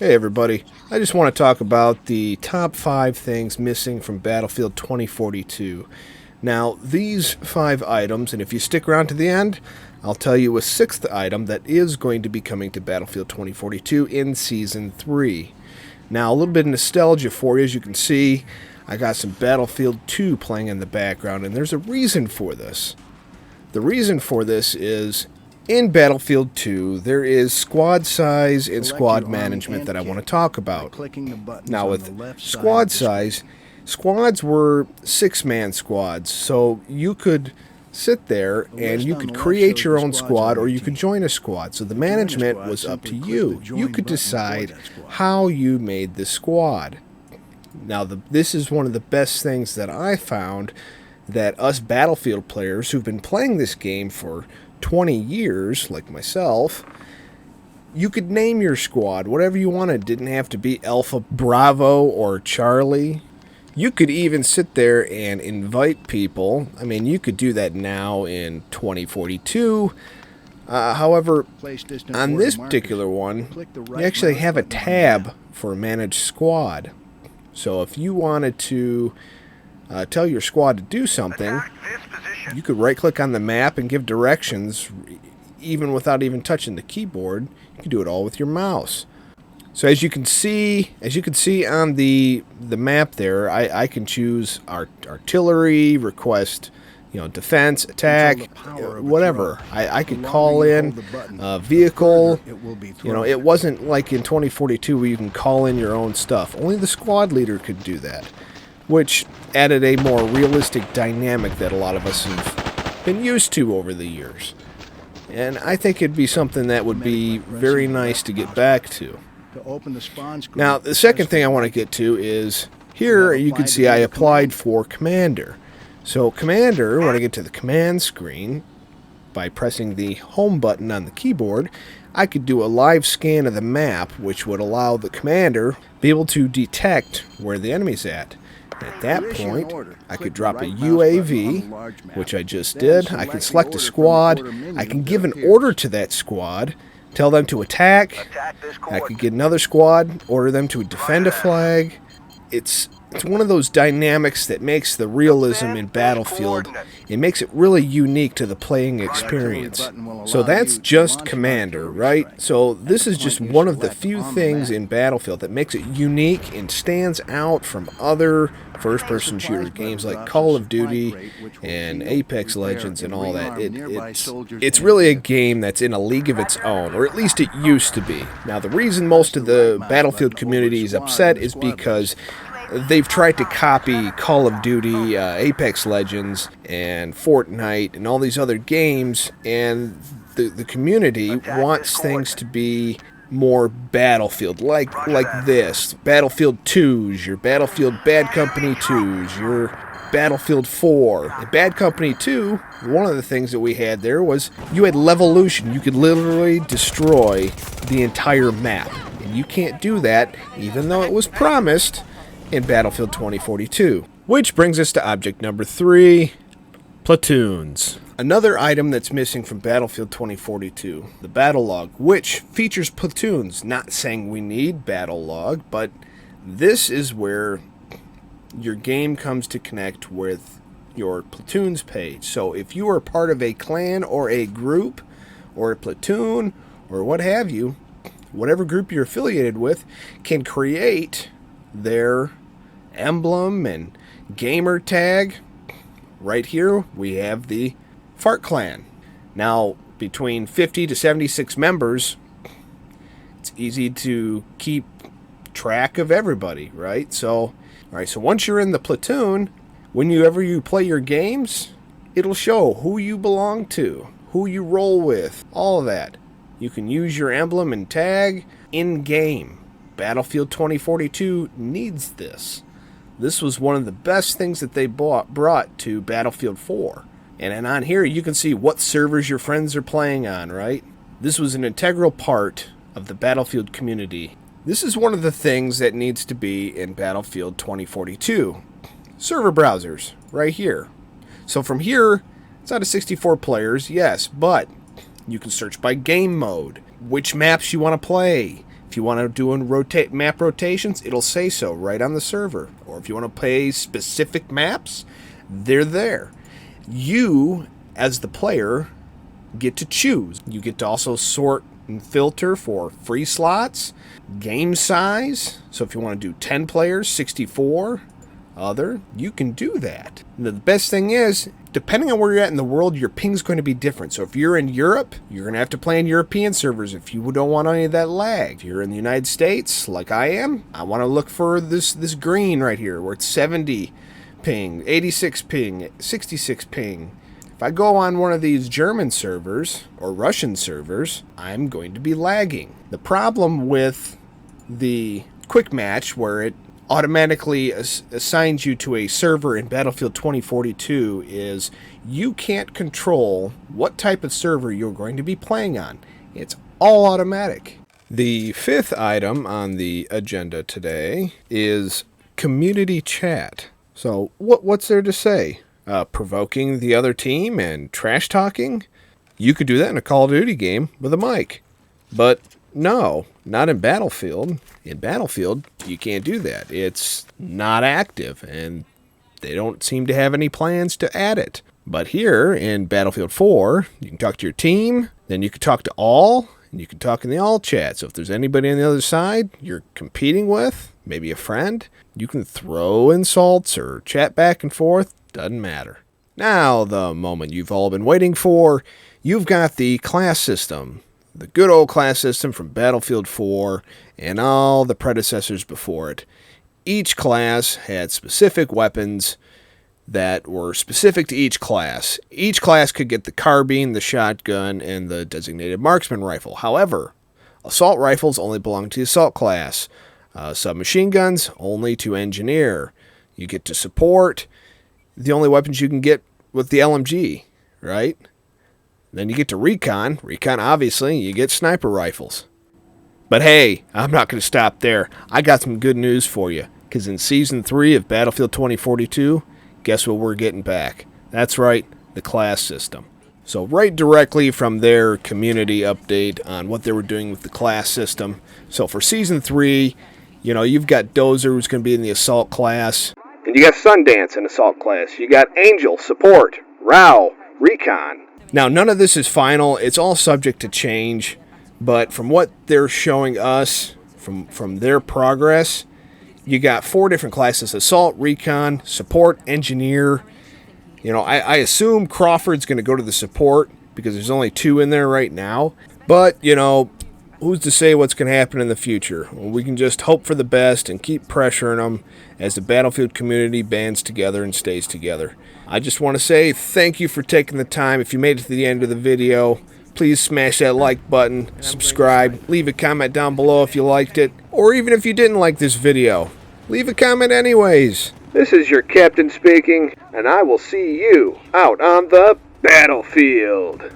Hey everybody, I just want to talk about the top 5 things missing from Battlefield 2042. Now, these 5 items, and if you stick around to the end, I'll tell you a 6th item that is going to be coming to Battlefield 2042 in Season 3. Now, a little bit of nostalgia for you. As you can see, I got some Battlefield 2 playing in the background, and there's a reason for this. The reason for this is, in Battlefield 2, there is squad size and squad management that I want to talk about. Now, with squad size, squads were 6-man squads, so you could sit there and you could create your own squad or you could join a squad. So the management was up to you. You could decide how you made the squad. Now, this is one of the best things that I found, that us Battlefield players who've been playing this game for 20 years, like myself, you could name your squad whatever you wanted. It didn't have to be Alpha, Bravo, or Charlie. You could even sit there and invite people. I mean, you could do that now in 2042. However, on this particular one, you actually have a tab for Manage Squad. So if you wanted to tell your squad to do something, you could right-click on the map and give directions, even without even touching the keyboard. You can do it all with your mouse. So as you can see on the map there, I can choose artillery, request, defense, attack, whatever. I could call in vehicle. It wasn't like in 2042 where you can call in your own stuff. Only the squad leader could do that, which added a more realistic dynamic that a lot of us have been used to over the years. And I think it'd be something that would be very nice to get back to. Now, the second thing I want to get to is, here you can see I applied for Commander. So Commander, when I get to the command screen, by pressing the home button on the keyboard, I could do a live scan of the map, which would allow the commander be able to detect where the enemy's at. At that point, I could drop a UAV, which I just did. I can select a squad. I can give an order to that squad, tell them to attack. I could get another squad, order them to defend a flag. It's one of those dynamics that makes the realism in Battlefield. It makes it really unique to the playing experience. So that's just Commander, right? So this is just one of the few things in Battlefield that makes it unique and stands out from other first-person shooter games like Call of Duty and Apex Legends and all that. It's really a game that's in a league of its own, or at least it used to be. Now, the reason most of the Battlefield community is upset is because they've tried to copy Call of Duty, Apex Legends, and Fortnite, and all these other games, and the community wants things to be more Battlefield, like this. Battlefield 2s, your Battlefield Bad Company 2s, your Battlefield 4. In Bad Company 2, one of the things that we had there was you had Levolution. You could literally destroy the entire map. And you can't do that, even though it was promised, in Battlefield 2042. Which brings us to object number 3, Platoons. Another item that's missing from Battlefield 2042, the battle log, which features platoons. Not saying we need battle log, but this is where your game comes to connect with your platoons page. So if you are part of a clan or a group or a platoon or what have you, whatever group you're affiliated with can create their emblem and gamer tag. Right here we have the Fart Clan. Now, between 50 to 76 members, it's easy to keep track of everybody, right? So once you're in the platoon, whenever you play your games, it'll show who you belong to, who you roll with, all of that. You can use your emblem and tag in-game. Battlefield 2042 needs this. This was one of the best things that they brought to Battlefield 4. And then on here, you can see what servers your friends are playing on, right? This was an integral part of the Battlefield community. This is one of the things that needs to be in Battlefield 2042. Server browsers, right here. So from here, it's out of 64 players, yes, but you can search by game mode, which maps you want to play, If you want to do map rotations, it'll say so right on the server. Or if you want to play specific maps, they're there. You, as the player, get to choose. You get to also sort and filter for free slots, game size. So if you want to do 10 players, 64, other, you can do that. And the best thing is, depending on where you're at in the world, your ping's going to be different. So if you're in Europe, you're going to have to play on European servers if you don't want any of that lag. If you're in the United States, like I am, I want to look for this green right here, where it's 70 ping, 86 ping, 66 ping. If I go on one of these German servers or Russian servers, I'm going to be lagging. The problem with the quick match, where it automatically assigns you to a server in Battlefield 2042, is you can't control what type of server you're going to be playing on. It's all automatic. The fifth item on the agenda today is community chat. So what's there to say? Provoking the other team and trash talking? You could do that in a Call of Duty game with a mic. But no, not in Battlefield. In Battlefield, you can't do that. It's not active, and they don't seem to have any plans to add it. But here in Battlefield 4, you can talk to your team, then you can talk to all, and you can talk in the all chat. So if there's anybody on the other side you're competing with, maybe a friend, you can throw insults or chat back and forth. Doesn't matter. Now, the moment you've all been waiting for, you've got the class system. The good old class system from Battlefield 4 and all the predecessors before it. Each class had specific weapons that were specific to each class. Each class could get the carbine, the shotgun, and the designated marksman rifle. However, assault rifles only belong to the assault class. Submachine guns only to engineer. You get to support. The only weapons you can get with the LMG, right? Then you get to recon. Recon, obviously, you get sniper rifles. But hey, I'm not going to stop there. I got some good news for you. Because in Season 3 of Battlefield 2042, guess what we're getting back? That's right, the class system. So right directly from their community update on what they were doing with the class system. So for Season 3, you've got Dozer, who's going to be in the Assault class. And you got Sundance in Assault class. You got Angel, Support, Rao, Recon. Now, none of this is final. It's all subject to change. But from what they're showing us, from their progress, you got 4 different classes: Assault, Recon, Support, Engineer. I assume Crawford's going to go to the Support because there's only 2 in there right now. But, who's to say what's going to happen in the future? Well, we can just hope for the best and keep pressuring them as the Battlefield community bands together and stays together. I just want to say thank you for taking the time. If you made it to the end of the video, please smash that like button, subscribe, leave a comment down below if you liked it, or even if you didn't like this video. Leave a comment anyways. This is your captain speaking, and I will see you out on the battlefield.